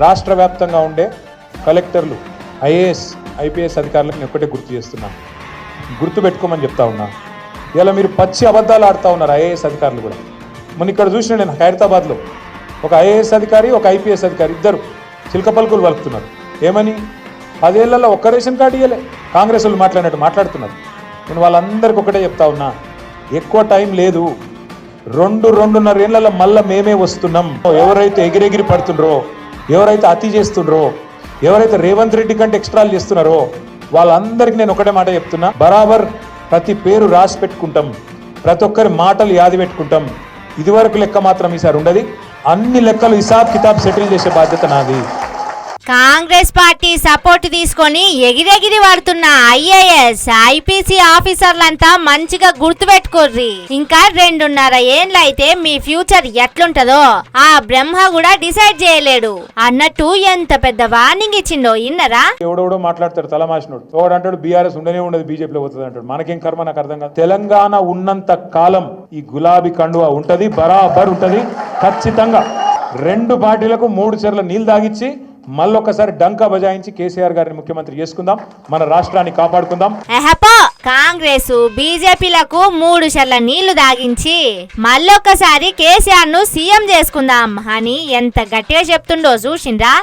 రాష్ట్ర వ్యాప్తంగా ఉండే కలెక్టర్లు, ఐఏఎస్, ఐపీఎస్ అధికారులకు నేను ఒకటే గుర్తు చేస్తున్నాను, గుర్తుపెట్టుకోమని చెప్తా ఉన్నా. ఇలా మీరు పచ్చి అబద్ధాలు ఆడుతూ ఉన్నారు ఐఏఎస్ అధికారులు కూడా. మొన్న ఇక్కడ చూసిన నేను ఖైరతాబాద్లో ఒక ఐఏఎస్ అధికారి, ఒక ఐపీఎస్ అధికారి ఇద్దరు చిలక పలుకులు వలుపుతున్నారు. ఏమని? 10 ఏళ్లలో ఒక్క రేషన్ కార్డు ఇవ్వలే. కాంగ్రెస్ వాళ్ళు మాట్లాడినట్టు మాట్లాడుతున్నారు. నేను వాళ్ళందరికీ ఒకటే చెప్తా ఉన్నా, ఎక్కువ టైం లేదు. 2-2.5 ఏళ్లలో మళ్ళీ మేమే వస్తున్నాం. ఎవరైతే ఎగిరెగిరి పడుతుండ్రో, ఎవరైతే అతి చేస్తుండ్రో, ఎవరైతే రేవంత్ రెడ్డి కంటే ఎక్స్ట్రాలు చేస్తున్నారో వాళ్ళందరికీ నేను ఒకటే మాట చెప్తున్నా, బరాబర్ ప్రతి పేరు రాసి పెట్టుకుంటాం, ప్రతి ఒక్కరి మాటలు యాది పెట్టుకుంటాం. ఇదివరకు లెక్క మాత్రం ఈసారి ఉండదు. అన్ని లెక్కలు హిసాబ్ కితాబ్ సెటిల్ చేసే బాధ్యత నాది. కాంగ్రెస్ పార్టీ సపోర్ట్ తీసుకొని ఎగిరెగిరి వాడుతున్న ఐఏఎస్, ఐపీసీ ఆఫీసర్లంతా మంచిగా గుర్తుపెట్టుకోర్రి. ఇంకా 2.5 ఏండ్లయితే మీ ఫ్యూచర్ ఎట్లుంటదో ఆ బ్రహ్మ కూడా డిసైడ్ చేయలేడు అన్నట్టు ఎంత పెద్ద వార్నింగ్ ఇచ్చిండో ఇన్నరా. ఎవడెవడో మాట్లాడతాడు తలమాసినోడు. ఒకడు అంటాడు బీఆర్ఎస్ ఉండనే ఉండదు, బీజేపీలో పోతుంది అంటాడు. మనకేం కర్మ, నాకు అర్థం కాదు. తెలంగాణ ఉన్నంత కాలం ఈ గులాబీ కండువా ఉంటది, బరాబర్ ఉంటది. ఖచ్చితంగా 2 పార్టీలకు 3 చెర్ల నీళ్లు తాగిచ్చి మళ్ళొక్కసారి డంకా బజాయించి కేసీఆర్ గారిని ముఖ్యమంత్రి చేసుకుందాం, మన రాష్ట్రాన్ని కాపాడుకుందాం. కాంగ్రెస్ బీజేపీలకు 3 చెర్ల నీళ్లు దాగించి మళ్ళొక్కసారి కేసీఆర్ ను సీఎం చేసుకుందాం అని ఎంత గట్టిగా చెప్తుండో చూసిండ్రా.